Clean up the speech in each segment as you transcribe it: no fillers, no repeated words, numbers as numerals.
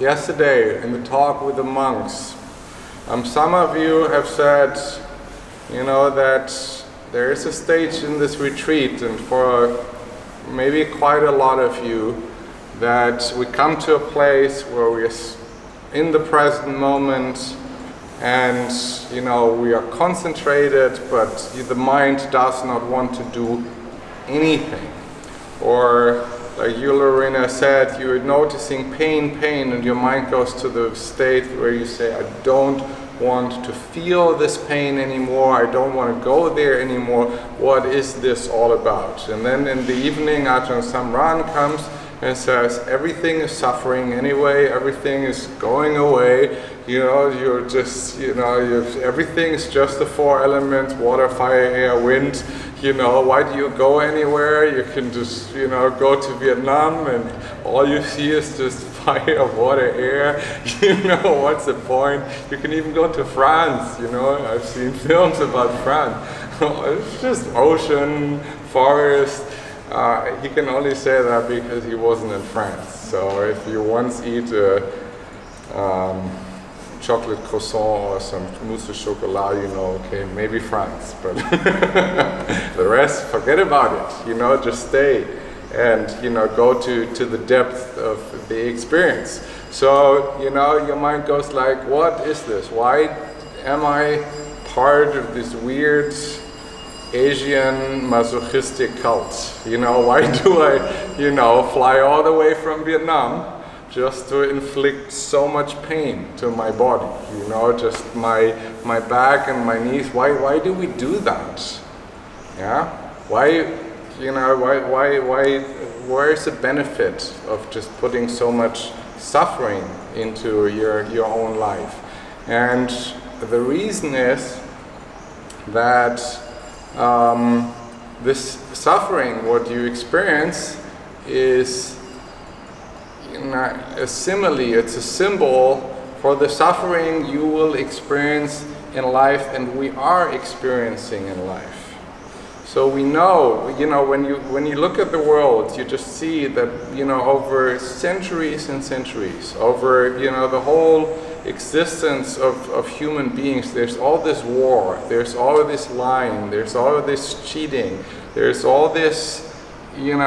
yesterday in the talk with the monks, some of you have said, that there is a stage in this retreat, and for maybe quite a lot of you, that we come to a place where we're in the present moment, and we are concentrated, but the mind does not want to do anything. Or like you, Lorena, said, you're noticing pain, and your mind goes to the state where you say, I don't want to feel this pain anymore, I don't want to go there anymore, what is this all about? And then in the evening, Ajahn Samran comes and says, everything is suffering anyway, everything is going away, you're just, everything is just the four elements, water, fire, air, wind. Why do you go anywhere? You can just, go to Vietnam and all you see is just fire, water, air. What's the point? You can even go to France, I've seen films about France. It's just ocean, forest. He can only say that because he wasn't in France. So if you once eat a chocolate croissant or some mousse au chocolat, okay, maybe France, but the rest, forget about it, just stay and, go to the depth of the experience. So, your mind goes like, what is this? Why am I part of this weird Asian masochistic cult? Why do I, fly all the way from Vietnam just to inflict so much pain to my body, just my back and my knees? Why do we do that? Yeah? Why, where is the benefit of just putting so much suffering into your own life? And the reason is that this suffering, what you experience, is a simile, it's a symbol for the suffering you will experience in life and we are experiencing in life. So we know, when you look at the world, you just see that, over centuries and centuries, over, the whole existence of human beings, there's all this war, there's all this lying, there's all this cheating, there's all this, you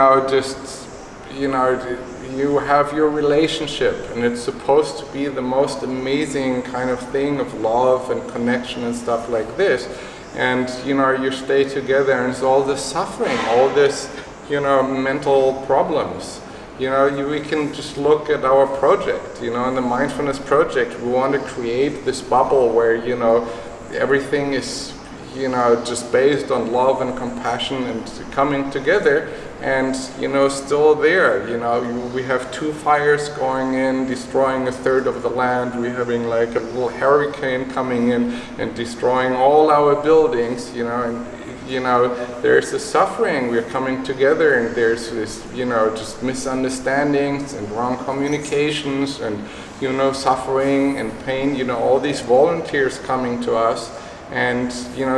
have your relationship, and it's supposed to be the most amazing kind of thing of love and connection and stuff like this. And, you stay together, and it's all this suffering, all this, mental problems. We can just look at our project, in the Mindfulness Project, we want to create this bubble where, everything is, just based on love and compassion and coming together. And, still there, we have 2 fires going in, destroying a third of the land. We're having like a little hurricane coming in and destroying all our buildings, and, there's this suffering. We're coming together and there's this, just misunderstandings and wrong communications and, suffering and pain, all these volunteers coming to us. And,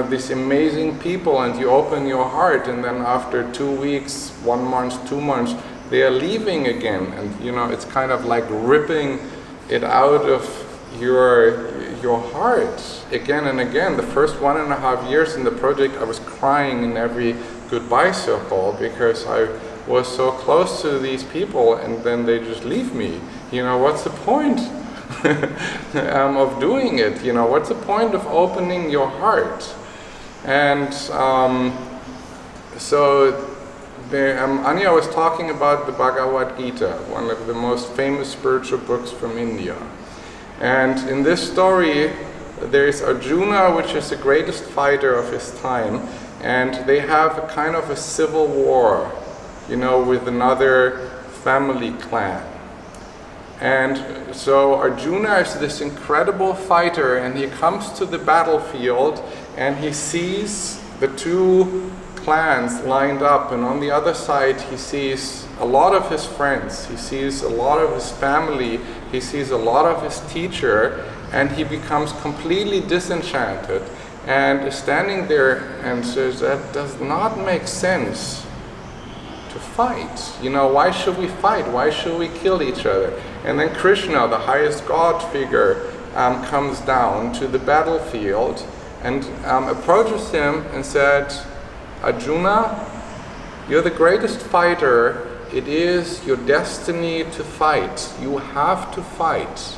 these amazing people, and you open your heart, and then after 2 weeks, 1 month, 2 months, they are leaving again. And, it's kind of like ripping it out of your heart again and again. The first 1.5 years in the project, I was crying in every goodbye circle because I was so close to these people, and then they just leave me. What's the point? Of doing it, what's the point of opening your heart? And so Anya was talking about the Bhagavad Gita, one of the most famous spiritual books from India. And in this story, there is Arjuna, which is the greatest fighter of his time, and they have a kind of a civil war, with another family clan. And so Arjuna is this incredible fighter, and he comes to the battlefield and he sees the 2 clans lined up, and on the other side he sees a lot of his friends, he sees a lot of his family, he sees a lot of his teacher, and he becomes completely disenchanted and is standing there and says, that does not make sense to fight. Why should we fight? Why should we kill each other? And then Krishna, the highest God figure, comes down to the battlefield and approaches him and said, Arjuna, you're the greatest fighter. It is your destiny to fight. You have to fight.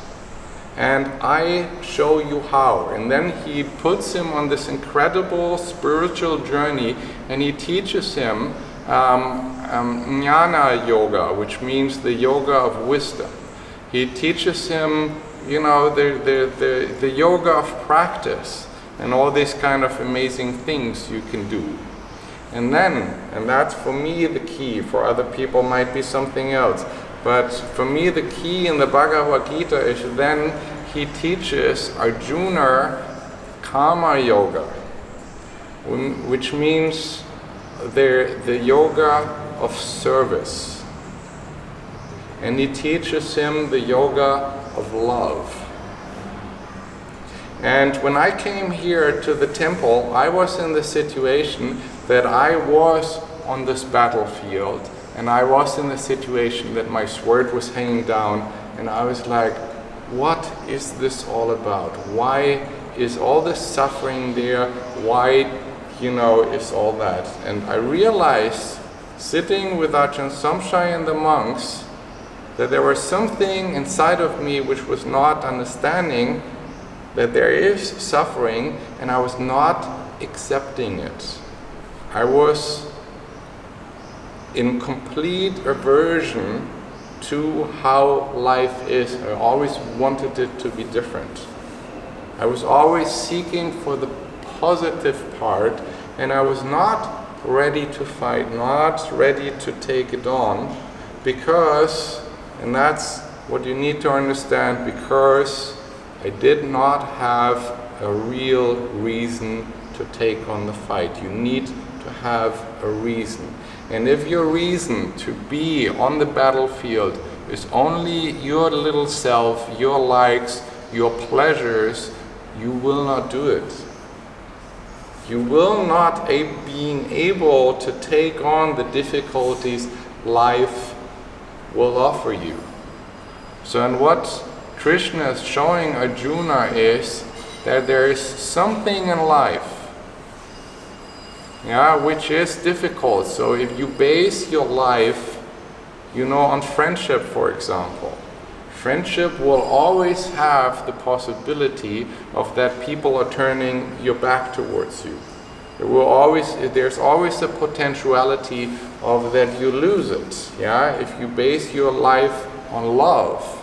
And I show you how. And then he puts him on this incredible spiritual journey, and he teaches him jnana yoga, which means the yoga of wisdom. He teaches him, the yoga of practice and all these kind of amazing things you can do. And that's for me the key. For other people might be something else. But for me the key in the Bhagavad Gita is then he teaches Arjuna Karma Yoga, which means the yoga of service. And he teaches him the yoga of love. And when I came here to the temple, I was in the situation that I was on this battlefield, and I was in the situation that my sword was hanging down, and I was like, what is this all about? Why is all this suffering there? Why, is all that? And I realized, sitting with Ajahn Samshai and the monks, that there was something inside of me which was not understanding that there is suffering, and I was not accepting it. I was in complete aversion to how life is. I always wanted it to be different. I was always seeking for the positive part, and I was not ready to fight, not ready to take it on, because, and that's what you need to understand, because I did not have a real reason to take on the fight. You need to have a reason. And if your reason to be on the battlefield is only your little self, your likes, your pleasures, you will not do it. You will not being able to take on the difficulties life will offer you. So, and what Krishna is showing Arjuna is that there is something in life, which is difficult. So if you base your life, on friendship, for example, friendship will always have the possibility of that people are turning your back towards you. There's always a potentiality of that you lose it. If you base your life on love,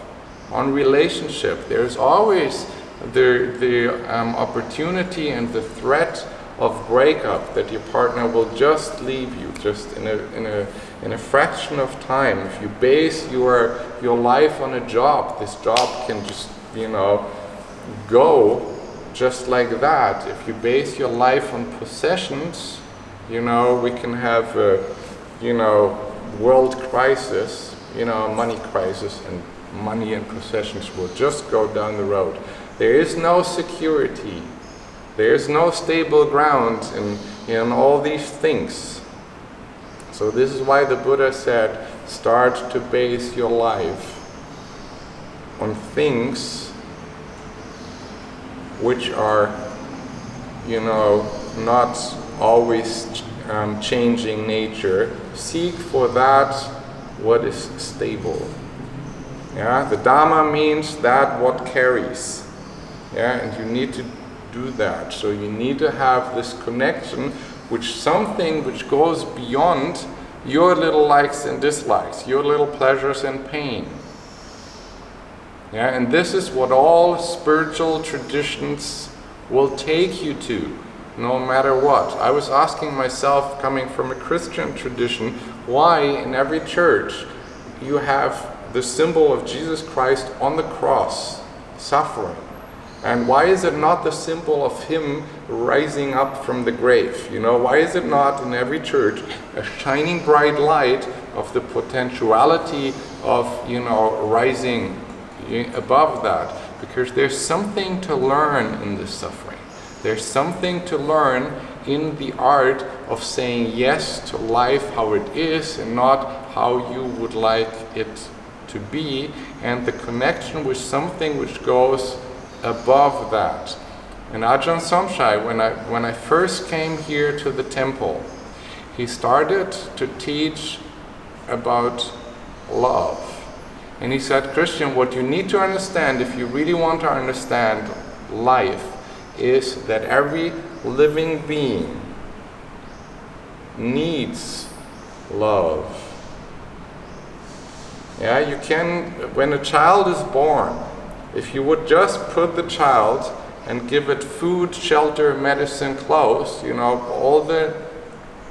on relationship, there's always the opportunity and the threat of breakup, that your partner will just leave you just in a fraction of time. If you base your life on a job, this job can just go just like that. If you base your life on possessions, we can have a world crisis, money crisis, and money and possessions will just go down the road. There is no security. There is no stable ground in all these things. So this is why the Buddha said, start to base your life on things which are, not always changing nature. Seek for that what is stable. The Dhamma means that what carries. And you need to do that. So you need to have this connection with something which goes beyond your little likes and dislikes, your little pleasures and pain. And this is what all spiritual traditions will take you to, no matter what. I was asking myself, coming from a Christian tradition, why in every church you have the symbol of Jesus Christ on the cross, suffering. And why is it not the symbol of Him rising up from the grave? Why is it not in every church a shining bright light of the potentiality of, rising above that? Because there's something to learn in this suffering. There's something to learn in the art of saying yes to life how it is and not how you would like it to be, and the connection with something which goes above that. And Ajahn Somshai, when I first came here to the temple, he started to teach about love. And he said, Christian, what you need to understand if you really want to understand life is that every living being needs love. Yeah, you can, when a child is born, if you would just put the child and give it food, shelter, medicine, clothes, all the,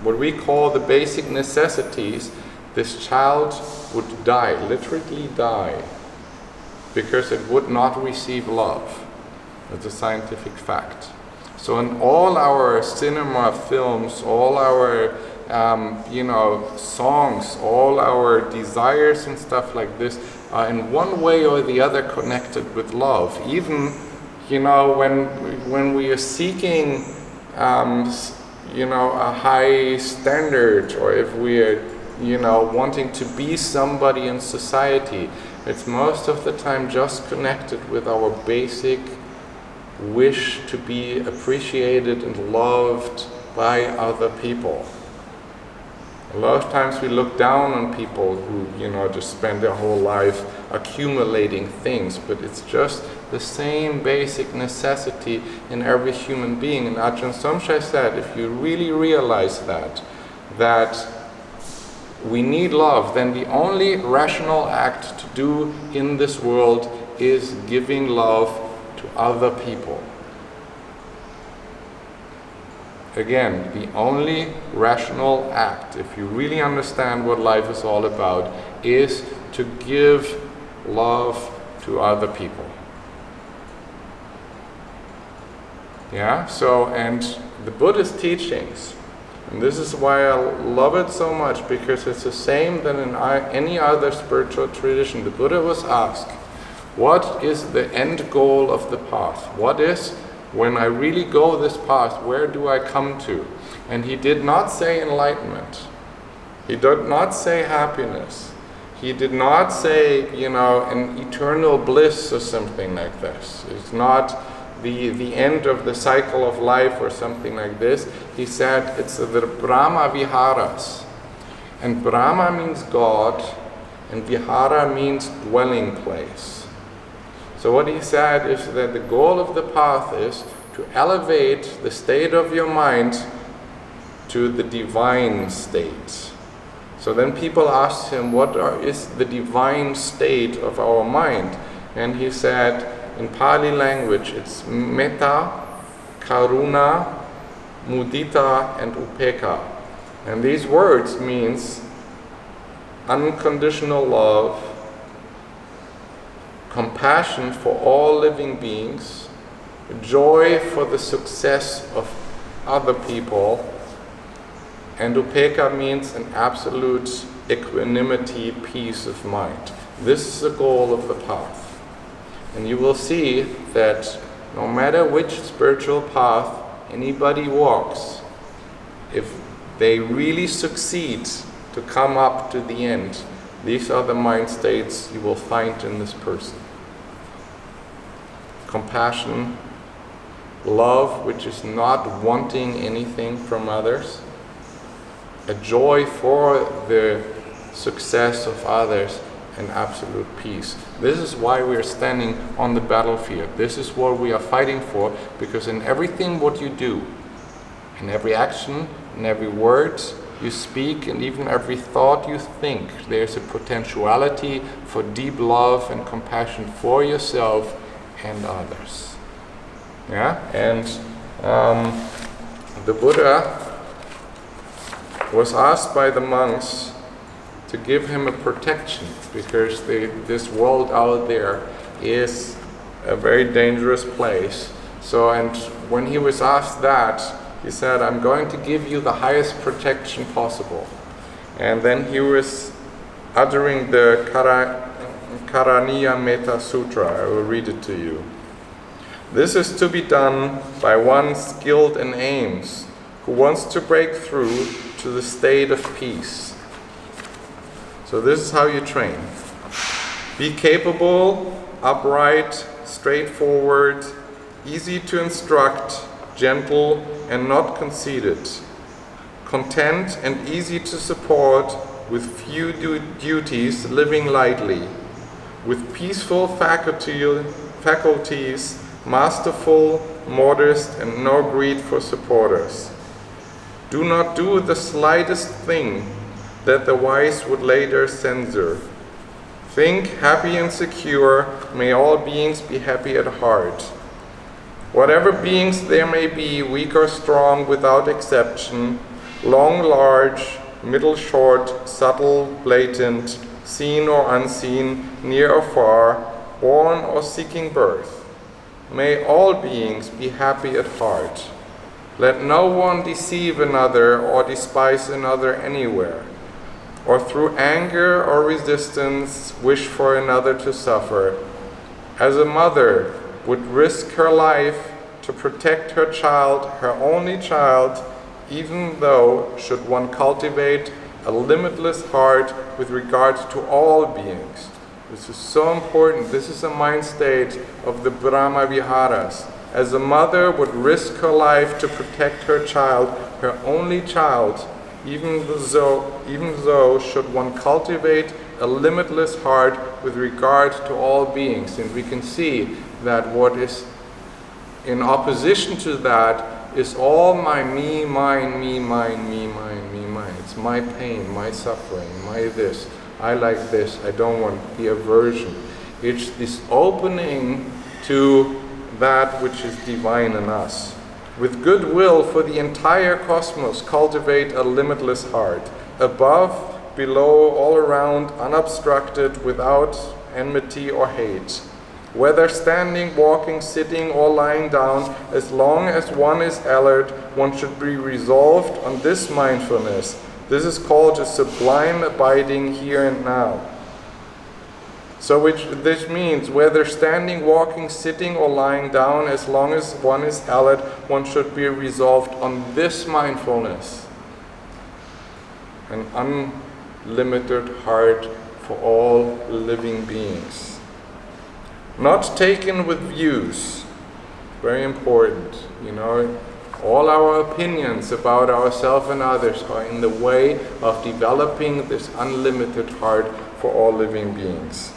what we call the basic necessities, this child would die, literally die, because it would not receive love. It's a scientific fact. So in all our cinema films, all our songs, all our desires and stuff like this are in one way or the other connected with love. Even, when we are seeking, a high standard, or if we are, wanting to be somebody in society, it's most of the time just connected with our basic wish to be appreciated and loved by other people. A lot of times we look down on people who, just spend their whole life accumulating things, but it's just the same basic necessity in every human being. And Ajahn Somshai said, if you really realize that we need love, then the only rational act to do in this world is giving love to other people. Again, the only rational act, if you really understand what life is all about, is to give love to other people. Yeah, so, and the Buddhist teachings, and this is why I love it so much, because it's the same than in any other spiritual tradition. The Buddha was asked, what is the end goal of the path? What is, when I really go this path, where do I come to? And he did not say enlightenment. He did not say happiness. He did not say, an eternal bliss or something like this. It's not the end of the cycle of life or something like this. He said it's the Brahma Viharas. And Brahma means God, and Vihara means dwelling place. So what he said is that the goal of the path is to elevate the state of your mind to the divine state. So then people asked him, what is the divine state of our mind? And he said, in Pali language, it's metta, karuna, mudita, and upeka. And these words means unconditional love, compassion for all living beings, joy for the success of other people, and upeka means an absolute equanimity, peace of mind. This is the goal of the path. And you will see that no matter which spiritual path anybody walks, if they really succeed to come up to the end, these are the mind states you will find in this person. Compassion, love, which is not wanting anything from others, a joy for the success of others, and absolute peace. This is why we are standing on the battlefield. This is what we are fighting for, because in everything what you do, in every action, in every word you speak, and even every thought you think, there's a potentiality for deep love and compassion for yourself and others. Yeah, and the Buddha was asked by the monks to give him a protection, because this world out there is a very dangerous place. So, and when he was asked that, he said, I'm going to give you the highest protection possible. And then he was uttering the Karaniya Metta Sutra. I will read it to you. This is to be done by one skilled in aims, who who wants to break through to the state of peace. So this is how you train. Be capable, upright, straightforward, easy to instruct, gentle and not conceited, content and easy to support, with few duties, living lightly, with peaceful faculties, masterful, modest, and no greed for supporters. Do not do the slightest thing that the wise would later censure. Think happy and secure, may all beings be happy at heart. Whatever beings there may be, weak or strong without exception, long, large, middle, short, subtle, blatant, seen or unseen, near or far, born or seeking birth. May all beings be happy at heart. Let no one deceive another or despise another anywhere, or through anger or resistance wish for another to suffer. As a mother would risk her life to protect her child, her only child, even though should one cultivate a limitless heart with regard to all beings. This is so important. This is a mind state of the Brahma Viharas. As a mother would risk her life to protect her child, her only child, even though should one cultivate a limitless heart with regard to all beings. And we can see that what is in opposition to that is all my me, mine, me, mine, me, mine, me, mine. It's my pain, my suffering, my this. I like this, I don't want the aversion. It's this opening to that which is divine in us. With goodwill for the entire cosmos, cultivate a limitless heart. Above, below, all around, unobstructed, without enmity or hate. Whether standing, walking, sitting, or lying down, as long as one is alert, one should be resolved on this mindfulness. This is called a sublime abiding here and now. So this means whether standing, walking, sitting, or lying down, as long as one is alert, one should be resolved on this mindfulness. An unlimited heart for all living beings. Not taken with views, very important, all our opinions about ourselves and others are in the way of developing this unlimited heart for all living beings.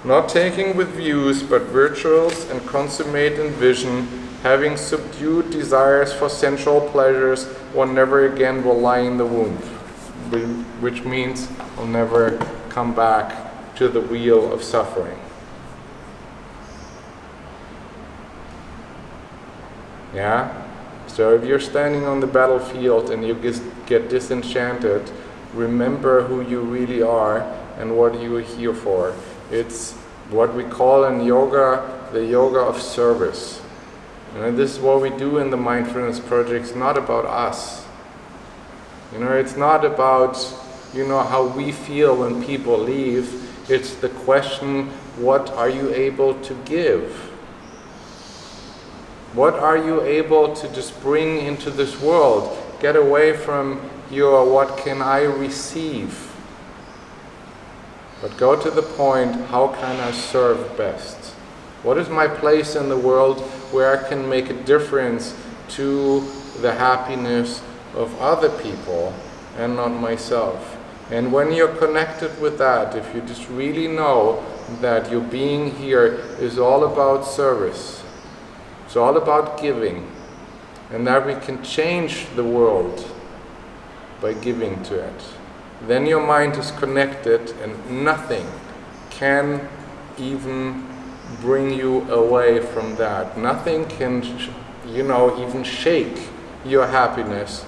Not taking with views, but virtuous and consummate in vision, having subdued desires for sensual pleasures, one never again will lie in the womb, which means will never come back to the wheel of suffering. Yeah? So if you're standing on the battlefield and you get disenchanted, remember who you really are and what you are here for. It's what we call in yoga, the yoga of service. And this is what we do in the Mindfulness Project. It's not about us. It's not about, how we feel when people leave. It's the question, what are you able to give? What are you able to just bring into this world? Get away from your what can I receive? But go to the point, how can I serve best? What is my place in the world where I can make a difference to the happiness of other people and not myself? And when you're connected with that, if you just really know that your being here is all about service, it's all about giving, and that we can change the world by giving to it. Then your mind is connected and nothing can even bring you away from that. Nothing can, even shake your happiness,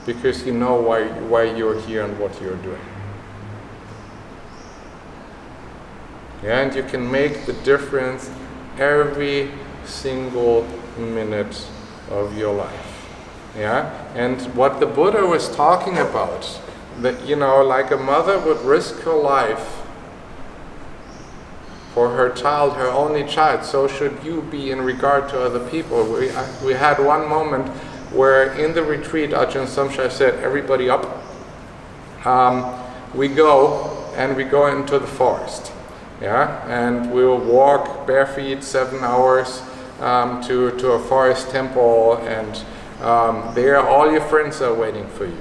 because you know why you're here and what you're doing. Yeah, and you can make the difference every single minute of your life. Yeah, and what the Buddha was talking about, that like a mother would risk her life for her child, her only child, so should you be in regard to other people. We had one moment where in the retreat Ajahn Samshai said, everybody up, we go into the forest, and we'll walk bare feet 7 hours to a forest temple, and there all your friends are waiting for you.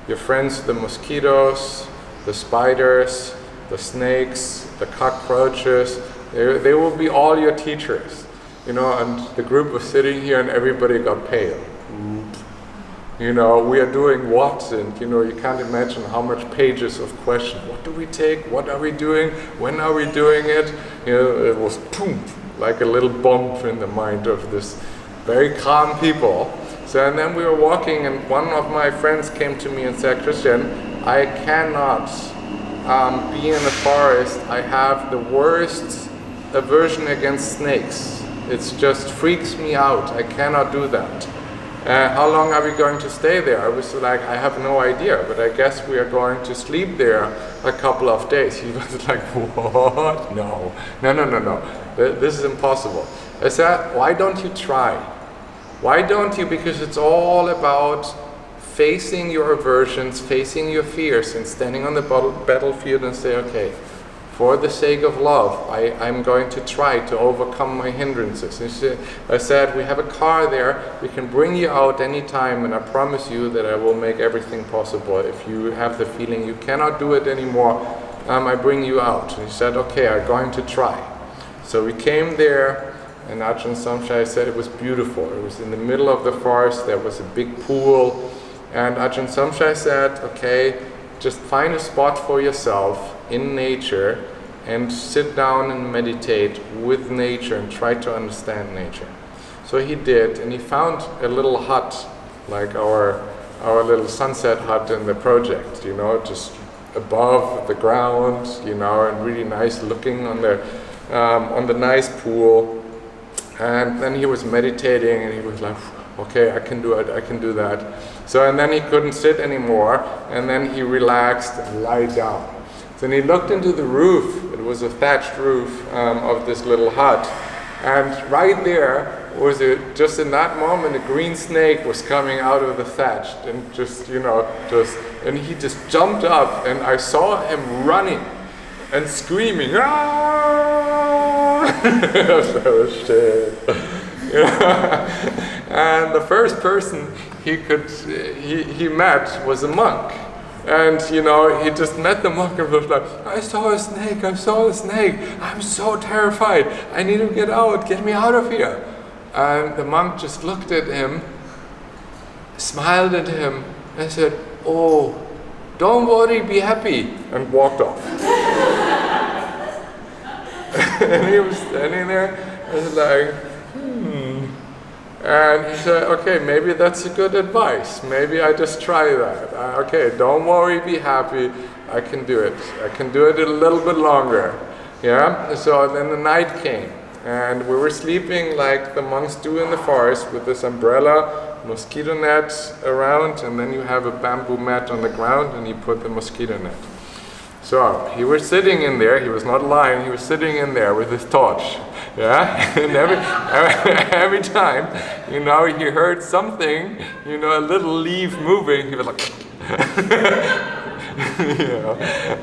Your friends, the mosquitoes, the spiders, the snakes, the cockroaches, they will be all your teachers, and the group was sitting here and everybody got pale. We are doing what? And you can't imagine how much pages of questions. What do we take? What are we doing? When are we doing it? It was boom, like a little bomb in the mind of this very calm people. So, and then we were walking, and one of my friends came to me and said, Christian, I cannot be in the forest. I have the worst aversion against snakes. It just freaks me out. I cannot do that. How long are we going to stay there? I was like, I have no idea, but I guess we are going to sleep there a couple of days. He was like, what? No. This is impossible. I said, why don't you try? Why don't you? Because it's all about facing your aversions, facing your fears, and standing on the battlefield and say, okay, for the sake of love, I'm going to try to overcome my hindrances. I said, we have a car there, we can bring you out anytime, and I promise you that I will make everything possible. If you have the feeling you cannot do it anymore, I bring you out. And he said, okay, I'm going to try. So we came there, and Ajahn Samshai said it was beautiful. It was in the middle of the forest, there was a big pool, and Ajahn Samshai said, okay, just find a spot for yourself in nature and sit down and meditate with nature and try to understand nature. So he did, and he found a little hut, like our little sunset hut in the project, just above the ground, and really nice looking on the nice pool. And then he was meditating, and he was like, okay, I can do it, I can do that. So, and then he couldn't sit anymore, and then he relaxed and lied down. Then he looked into the roof. It was a thatched roof of this little hut. And right there was just in that moment, a green snake was coming out of the thatch, and and he just jumped up, and I saw him running and screaming, "Ah!" So shit. And the first person he met was a monk. And he just met the monk and was like, I saw a snake, I'm so terrified, I need to get out, get me out of here. And the monk just looked at him, smiled at him, and said, oh, don't worry, be happy, and walked off. And he was standing there, and was like, And he said, okay, maybe that's a good advice. Maybe I just try that. Okay, don't worry, be happy. I can do it. I can do it a little bit longer. So then the night came, and we were sleeping like the monks do in the forest with this umbrella, mosquito net around, and then you have a bamboo mat on the ground, and you put the mosquito net. So he was sitting in there. He was not lying. He was sitting in there with his torch. And every time, he heard something, a little leaf moving, he was like,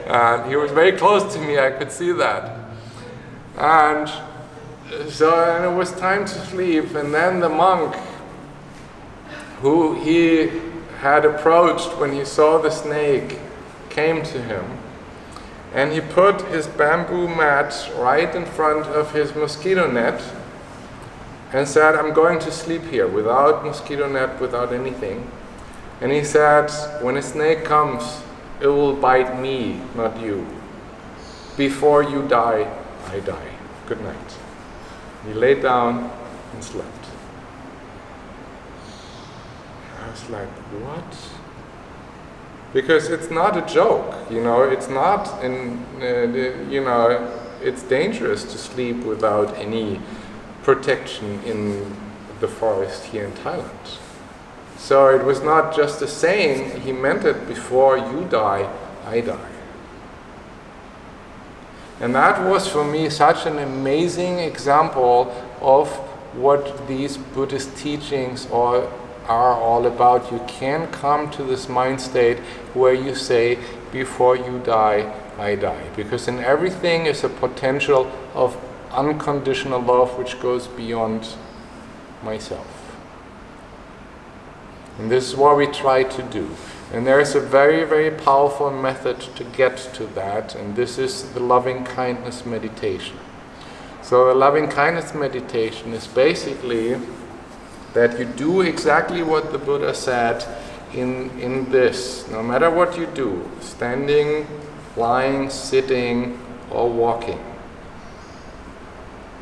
and he was very close to me, I could see that. And it was time to sleep, and then the monk, who he had approached when he saw the snake, came to him. And he put his bamboo mat right in front of his mosquito net and said, I'm going to sleep here without mosquito net, without anything. And he said, when a snake comes, it will bite me, not you. Before you die, I die. Good night. He lay down and slept. I was like, what? Because it's not a joke, it's not, it's dangerous to sleep without any protection in the forest here in Thailand. So it was not just a saying, he meant it, before you die, I die. And that was for me such an amazing example of what these Buddhist teachings or are all about. You can come to this mind state where you say, before you die, I die. Because in everything is a potential of unconditional love which goes beyond myself. And this is what we try to do. And there is a very, very powerful method to get to that, and this is the loving kindness meditation. So the loving kindness meditation is basically that you do exactly what the Buddha said in this. No matter what you do, standing, lying, sitting, or walking,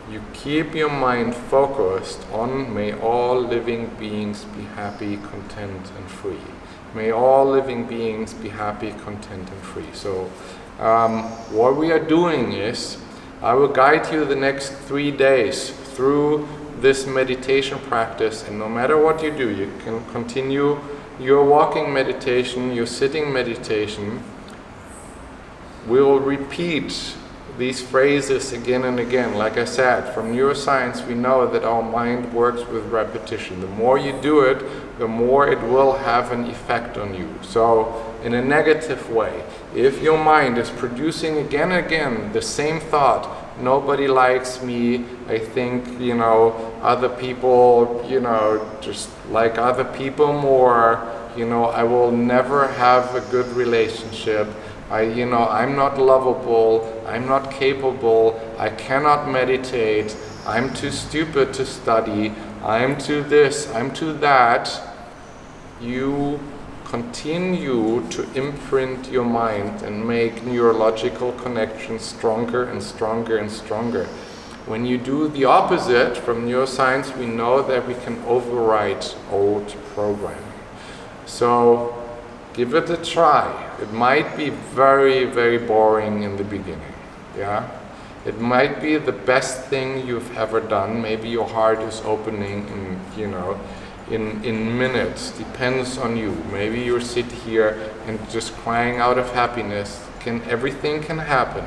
you keep your mind focused on may all living beings be happy, content, and free. May all living beings be happy, content, and free. So what we are doing is, I will guide you the next 3 days through this meditation practice, and no matter what you do, you can continue your walking meditation, your sitting meditation. We will repeat these phrases again and again. Like I said, from neuroscience we know that our mind works with repetition. The more you do it, the more it will have an effect on you. So in a negative way, if your mind is producing again and again the same thought, nobody likes me, I think, other people, just like other people more, I will never have a good relationship, I'm not lovable, I'm not capable, I cannot meditate, I'm too stupid to study, I'm too this, I'm too that, you continue to imprint your mind and make neurological connections stronger and stronger and stronger. When you do the opposite, from neuroscience we know that we can overwrite old programming. So give it a try. It might be very, very boring in the beginning. Yeah? It might be the best thing you've ever done. Maybe your heart is opening in minutes. Depends on you. Maybe you sit here and just crying out of happiness. Everything can happen.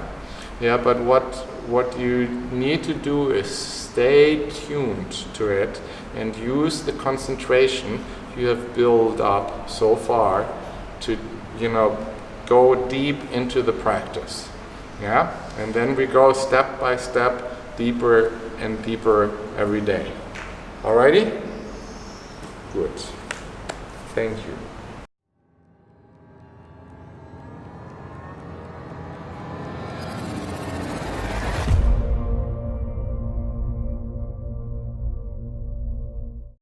Yeah, but what you need to do is stay tuned to it and use the concentration you have built up so far to go deep into the practice. Yeah, and then we go step by step, deeper and deeper every day. Alrighty? Good. Thank you.